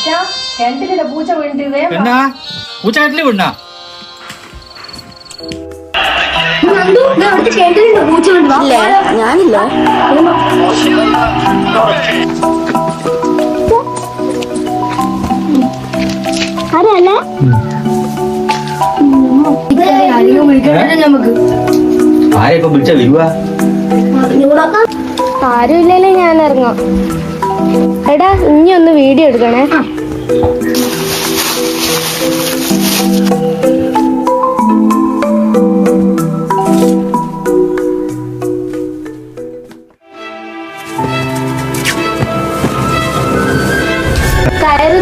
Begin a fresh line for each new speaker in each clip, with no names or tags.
കിണറ്റിലെ പൂച്ച വീണിട്ട്
എന്നാ പൂച്ച കിണറ്റില് വീണ
പൂച്ച
ഞാനില്ല. ആരല്ല
ആരെയൊക്കെ വിളിച്ച വരുവാ
ആരും ഇല്ലല്ലേ ഞാൻ ഇറങ്ങാം. എടാ ഇനി ഒന്ന് വീഡിയോ എടുക്കണേ. കയറ്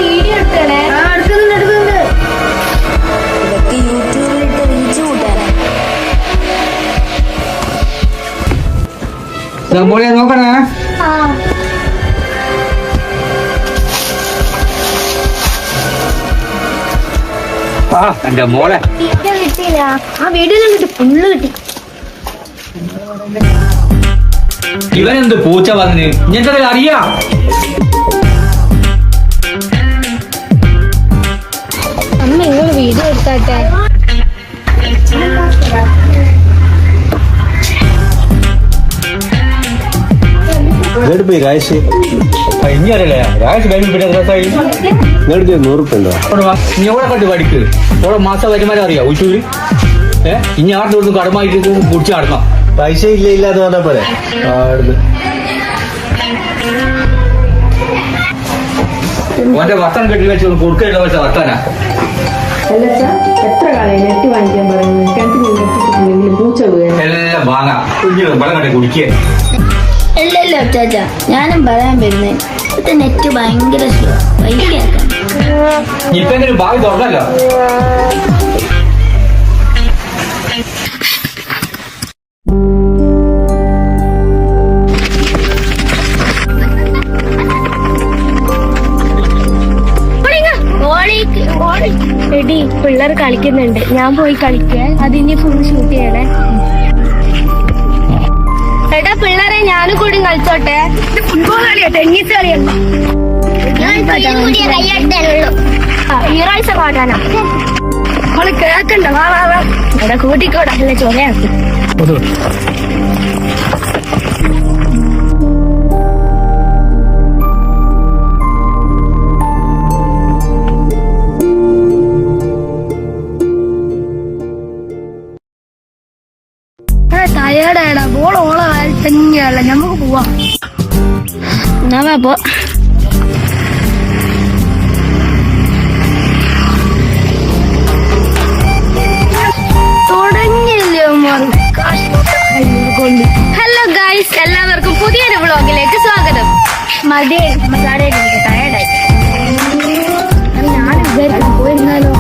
വീഡിയോ എടുക്കണേ. ഇതൊക്കെ യൂട്യൂബിലിട്ട് റീച്ച് കൂട്ടാനാ.
നോക്കണേ. എന്റെ മോളെ
കിട്ടിയില്ല. ആ വീഡിയോയിലും കിട്ടി, ഫുള്ള് കിട്ടി.
ഇവനെന്ത് പൂച്ച വന്ന് ഞങ്ങൾക്ക് അറിയാം.
അമ്മ നിങ്ങൾ വീഡിയോ എടുത്താട്ടെ.
ഇനി അറിയില്ലേ രാജ്
നിങ്ങൾക്ക് 100 ഉറുപ്പിക
നീ എവിടെ കണ്ട് പഠിക്ക് ഓടെ മാസം വരുമാനം അറിയാം ഉച്ചൂര് ഇനി ആരുടെ കൊടുത്ത് കടമായിട്ട് കുടിച്ച് നടക്കണം.
പൈസ ഇല്ല എന്ന് പറഞ്ഞ പോലെ
ഓന്റെ വർത്തം കെട്ടി വെച്ച് കൊടുക്കല്ല വെച്ച വർത്താനാ.
എത്ര കാലം നെറ്റ് വാങ്ങിക്കാൻ പറയുന്നത്? കിണറ്റിൽ പൂച്ച വീഴും.
എല്ലാം വാങ്ങാം കുഞ്ഞു വെള്ളം കണ്ടി കുടിക്കുക.
ഇല്ലല്ലോ ചാച്ച, ഞാനും പറയാൻ വരുന്നേ. ഇപ്പത്തെ നെറ്റ് ഭയങ്കര സ്ലോ.
ഇപ്പൊ എങ്ങനെ ഭാവി തുറന്നല്ലോ.
എടി പിള്ളേർ കളിക്കുന്നുണ്ട്, ഞാൻ പോയി കളിക്കേ. അതിനി ഫുൾ ഷൂട്ട് ചെയ്യണേ. എടാ പിള്ളേരെ ഞാനും കൂടി കളിച്ചോട്ടെ. ഫുട്ബോൾ കളിയോ ടെന്നീസ് കളിയല്ല, ഈ പ്രാഴ്ച പാടാനാ. അവള് കേക്കണ്ട. വാ വാ വാ എടാ കൂട്ടിക്കോടാ, അല്ല ചൊലയാക്കി. ടയേർഡായടാ. ഓളെ തന്നെയല്ല, ഞമ്മക്ക് പോവാം. എന്നാ പോ. ഹലോ ഗൈസ്, എല്ലാവർക്കും പുതിയൊരു വ്ളോഗിലേക്ക് സ്വാഗതം. മടിയായി ടയേർഡായി. ഞാൻ വിചാരിച്ചു പോയിരുന്നാലോ.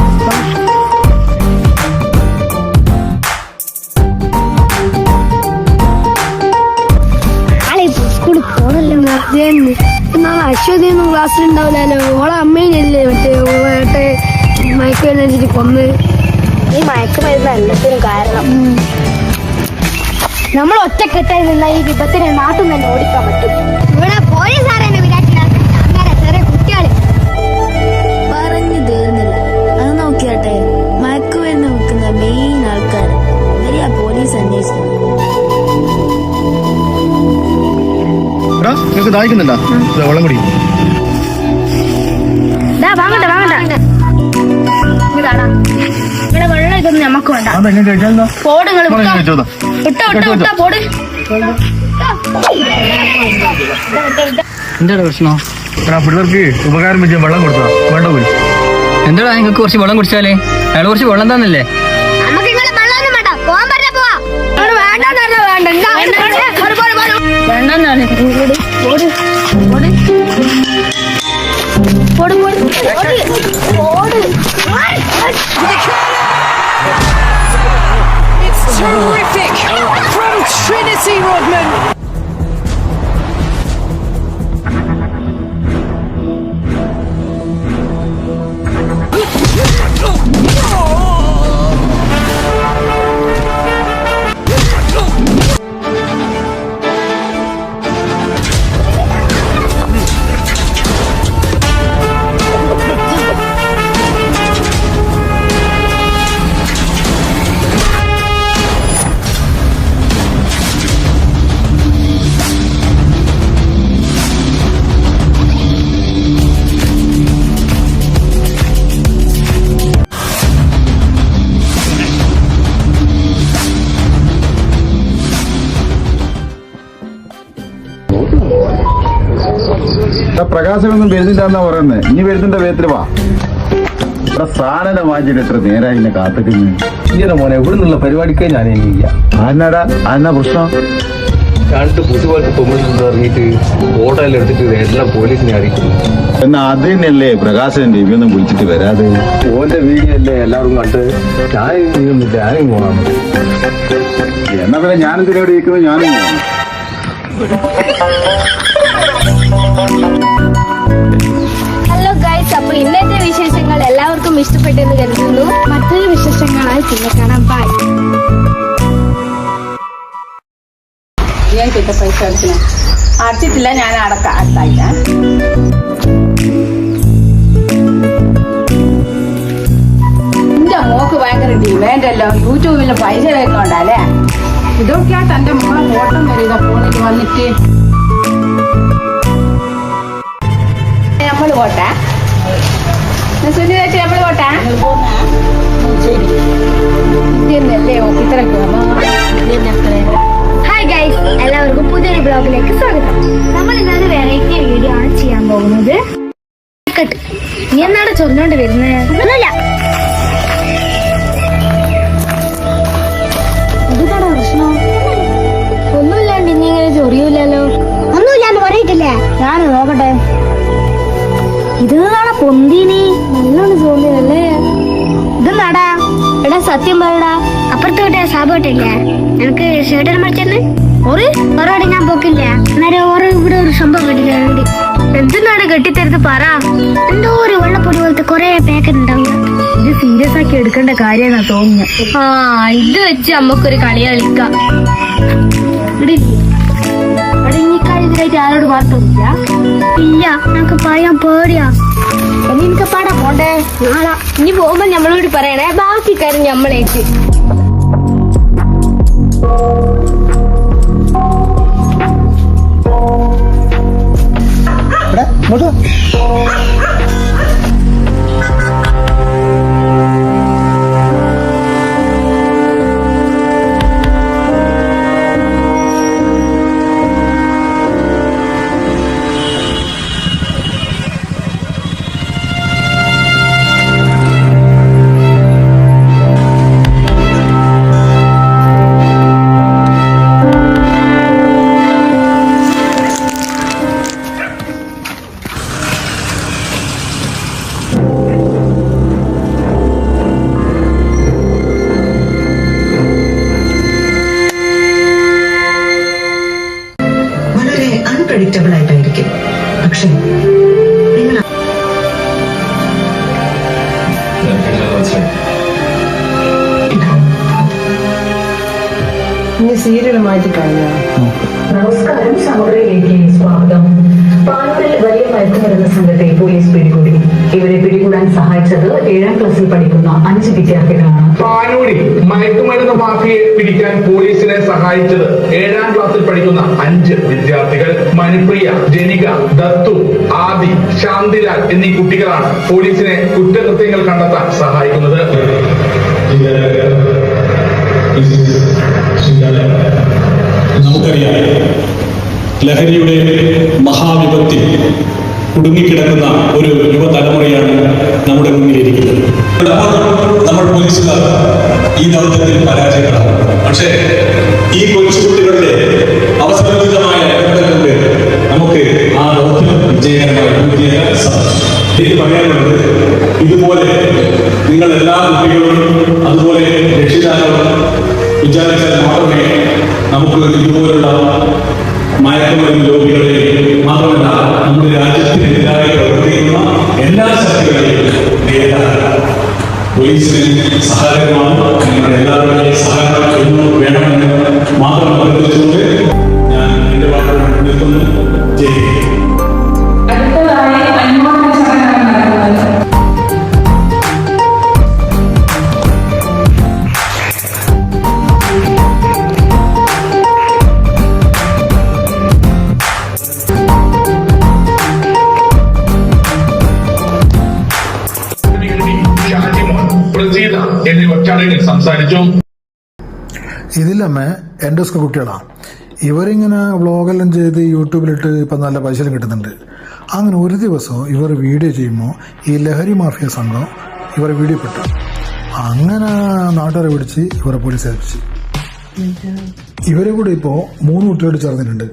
സ്കൂളിൽ പോണല്ലോ. നാളെ അശ്വതിയൊന്നും ക്ലാസ്സിലുണ്ടാവില്ലല്ലോ. ഓളെ അമ്മേനല്ലേ മറ്റേ മയക്കുമരുന്ന് കൊന്ന്. ഈ മയക്കുമരുന്ന് എല്ലാത്തിനും കാരണം. നമ്മൾ ഒറ്റക്കെട്ടായി നിന്ന ഈ വിപത്തിനെ നാട്ടിൽ തന്നെ ഓടിക്കാൻ പറ്റും. ഇവിടെ പോലീസുകാരെ ചെറിയ കുട്ടികള് പറഞ്ഞു തീർന്നില്ല. അത് നോക്കിയാട്ടെ, മയക്കുമരുന്ന് വിൽക്കുന്ന മെയിൻ ആൾക്കാർ ഇവരെയാ പോലീസ് അന്വേഷിക്കുന്നത്.
നിങ്ങൾക്ക് ദാഹിക്കുന്നുണ്ടോ? വെള്ളം കുടി.
വാങ്ങണ്ട വാങ്ങണ്ട, ഇവിടെ വെള്ളം ഇതൊന്നും നമുക്ക് വേണ്ട.
എന്താണ് പ്രശ്നം?
പിള്ളേർക്ക് ഉപകാരം വെച്ചാൽ വെള്ളം കൊടുത്താ വേണ്ട പോയി.
എന്താടാ നിങ്ങൾക്ക് കുറച്ച് വെള്ളം കുടിച്ചാലേ? അയാൾ കുറച്ച് വെള്ളം തന്നല്ലേ?
It's terrific from Trinity Rodman.
പ്രകാശനൊന്നും വരുന്നില്ല പറയുന്നത്. ഇനി വരുന്നുണ്ട് വേത്തിൽ വാ. ഇവിടെ സാധനം വാങ്ങിച്ചിട്ട് എത്ര നേരായി എന്നെ കാത്തിക്കുന്നു.
ഇങ്ങനെ മോനെ ഇവിടെ നിന്നുള്ള പരിപാടിക്കേ ഞാൻ ഇല്ല.
ആന്നാ പ്രശ്നം?
രണ്ട് പുതു പോലത്തെ പൊമ്പിട്ട് ഇറങ്ങിയിട്ട് ഫോട്ടോയിൽ എടുത്തിട്ട് എല്ലാം പോലീസിനെ അറിയിക്കുന്നു.
എന്നാ അത് തന്നെയല്ലേ പ്രകാശൻ ഇവയൊന്നും വിളിച്ചിട്ട് വരാതെ?
ഓന്റെ വീഡിയോ അല്ലേ എല്ലാവരും കണ്ട് ഞാനും പോകാം.
എന്നാ പിന്നെ ഞാനെന്തിനോട് ഇരിക്കുന്നത്? ഞാനും പോകാം.
ഹലോ ഗൈസ്, അപ്പൊ ഇന്നത്തെ വിശേഷങ്ങൾ എല്ലാവർക്കും ഇഷ്ടപ്പെട്ടെന്ന് കരുതുന്നു. മറ്റൊരു വിശേഷങ്ങളായി പിന്നെ കാണാം. ബൈ.
പൈസ അടച്ചിട്ടില്ല, ഞാൻ അടക്കാം അടുത്താഴ്ച. എന്റെ മോക്ക് ഭയങ്കര ഡിമാൻഡല്ലോ, യൂട്യൂബിൽ പൈസ വെക്കണ്ടല്ലേ. ഇതൊക്കെയായിട്ട് എന്റെ മോളെ ഓട്ടം വരിക ഫോണിൽ വന്നിട്ട്. നമ്മള് പോട്ടെ സുനി ചേച്ചി, നമ്മള് പോട്ടെ. ശരി, ഇതല്ലേ ഇത്രയ്ക്ക്.
ഹായ് ഗൈസ്, എല്ലാവർക്കും പുതിയൊരു ബ്ലോഗിലേക്ക് സ്വാഗതം. നമ്മൾ ഇന്നൊരു വെറൈറ്റി വീഡിയോ ആണ് ചെയ്യാൻ പോകുന്നത്. നീ എന്നാണ് ചൊല്ലോണ്ട് വരുന്നത്? ഒന്നുമില്ല. എന്താണ് പ്രശ്നം? ഒന്നുമില്ലാണ്ട് ഇനി ഇങ്ങനെ ചൊറിയൂലല്ലോ. ഒന്നുമില്ലാന്ന് പറയിട്ടില്ലേ? ഞാൻ നോക്കട്ടെ. ഇത് നാളെ പൊന്തിനി നല്ലോണം ചോദ്യല്ലേ. ഇത് നടാ എടാ, സത്യം പറയടാ. അപ്പുറത്ത് വിട്ട സാബോട്ടില്ലേ, എനിക്ക് ഷർട്ടിന് മറിച്ചെന്ന് ഒരു ഒരോടെ ഞാൻ പോക്കില്ല. അന്നേരം ഓരോ ഇവിടെ ഒരു സംഭവം കെട്ടിത്തരുന്നുണ്ട്. എന്തിനാണ് കെട്ടിത്തരുന്നത് പറ. എന്തോ ഒരു വെള്ളപ്പൊടി പോലത്തെ കൊറേ പാക്കറ്റ് ഉണ്ടാവില്ല. ഇത് സീരിയസ് ആക്കി എടുക്കേണ്ട കാര്യമെന്നാ തോന്നുന്നു. ഇത് വെച്ച് നമുക്കൊരു കളി കളിക്കാം. ഇവിടെ ഈ കാര്യത്തിലായിട്ട് ആരോട് വാർത്തയില്ല. ഇല്ല, നമുക്ക് പറയാൻ പേടിയാ. എനിക്ക് പാടാ പോണ്ടേ. നാളെ ഇനി പോകുമ്പോ നമ്മളോട് പറയണേ, ബാക്കി കാര്യം നമ്മളേക്ക്.
അൺപ്രഡിക്റ്റബിൾ ആയിട്ടായിരിക്കും, പക്ഷേ നിങ്ങൾ
ഇനി സീരിയൽ മാറ്റി കഴിഞ്ഞോ?
നമസ്കാരം, സമഗ്രയിലേക്ക് സ്വാഗതം. പാനൂരിൽ വലിയ മയക്കുമരുന്ന് സംഘത്തെ പോലീസ് പിടികൂടി. ഇവരെ പിടികൂടാൻ സഹായിച്ചത് 7ാം ക്ലാസ്സിൽ പഠിക്കുന്ന 5 വിദ്യാർത്ഥികളാണ്.
പാനൂരിൽ മയക്കുമരുന്ന് മാഫിയെ പിടിക്കാൻ പോലീസിനെ സഹായിച്ചത് 7ാം ക്ലാസ്സിൽ പഠിക്കുന്ന 5 വിദ്യാർത്ഥികൾ. മനുപ്രിയ, ജനിക, ദത്തു, ആദി, ശാന്തിലാൽ എന്നീ കുട്ടികളാണ് പോലീസിനെ കുറ്റകൃത്യങ്ങൾ കണ്ടെത്താൻ സഹായിക്കുന്നത്.
നമുക്കറിയാം, ലഹരിയുടെ മഹാവിപത്തിൽ കുടുങ്ങിക്കിടക്കുന്ന ഒരു യുവതലമുറയാണ് നമ്മുടെ മുന്നിലിരിക്കുന്നത്. നമ്മൾ പോലീസുകാർ ഈ ദൗത്യത്തിൽ പരാജയപ്പെടാം. പക്ഷേ ഈ കൊച്ചുകുട്ടികളുടെ അവസരോചിതമായ ഇടപെടലുകൊണ്ട് നമുക്ക് ആ ദൗത്യം വിജയകരമായി പൂർത്തിയാക്കാൻ സാധിക്കും. എനിക്ക് പറയാനുള്ളത്, ഇതുപോലെ നിങ്ങൾ എല്ലാ കുട്ടികളും അതുപോലെ രക്ഷിതാക്കളും വിചാരിച്ചാൽ മാത്രമേ നമുക്ക് ഇതുപോലുള്ള മയക്കുമരുന്ന് രോഗികളെ മാത്രമല്ല നമ്മുടെ രാജ്യത്തിനെതിരായി പ്രവർത്തിക്കുന്ന എല്ലാ ശക്തികളെയും നേരിടാൻ പോലീസിന് സഹായകമാണ്. നിങ്ങളുടെ എല്ലാവരുടെയും സഹായം എന്നും വേണമെന്ന് മാത്രം അഭ്യർത്ഥിച്ചുകൊണ്ട് ഞാൻ എന്റെ വാക്കുകൾ നിർത്തുന്നു. ജയ് ഹിന്ദ്.
എന്നിവർ ചടങ്ങിൽ സംസാരിച്ചു.
ഇതില്ലമ്മേ, എൻ്റെ സ്കൂൾ കുട്ടികളാണ്. ഇവരിങ്ങനെ വ്ളോഗെല്ലാം ചെയ്ത് യൂട്യൂബിലിട്ട് ഇപ്പം നല്ല പൈസ കിട്ടുന്നുണ്ട്. അങ്ങനെ ഒരു ദിവസം ഇവർ വീഡിയോ ചെയ്യുമ്പോൾ ഈ ലഹരി മാഫിയ സംഘം ഇവരെ വീഡിയോ പെട്ടു. അങ്ങനെ നാട്ടുകാരെ പിടിച്ച് ഇവരെ പോലീസ് ഏൽപ്പിച്ചു. ഇവരെ കൂടെ ഇപ്പോൾ 3 കുട്ടിയോട് ചേർന്നിട്ടുണ്ട്.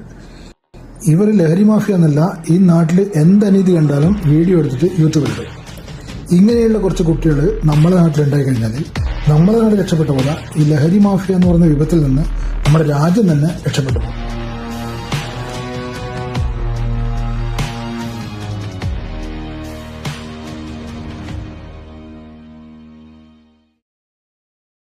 ഇവർ ലഹരി മാഫിയ എന്നല്ല, ഈ നാട്ടിൽ എന്തനീതി കണ്ടാലും വീഡിയോ എടുത്തിട്ട് യൂട്യൂബിലിടും. ഇങ്ങനെയുള്ള കുറച്ച് കുട്ടികൾ നമ്മുടെ നാട്ടിലുണ്ടായി കഴിഞ്ഞാൽ നമ്മുടെ നാട് രക്ഷപ്പെട്ട പോലെ ഈ ലഹരി മാഫിയ എന്ന് പറയുന്ന വിപത്തിൽ നിന്ന് നമ്മുടെ രാജ്യം തന്നെ രക്ഷപ്പെട്ടു പോകും.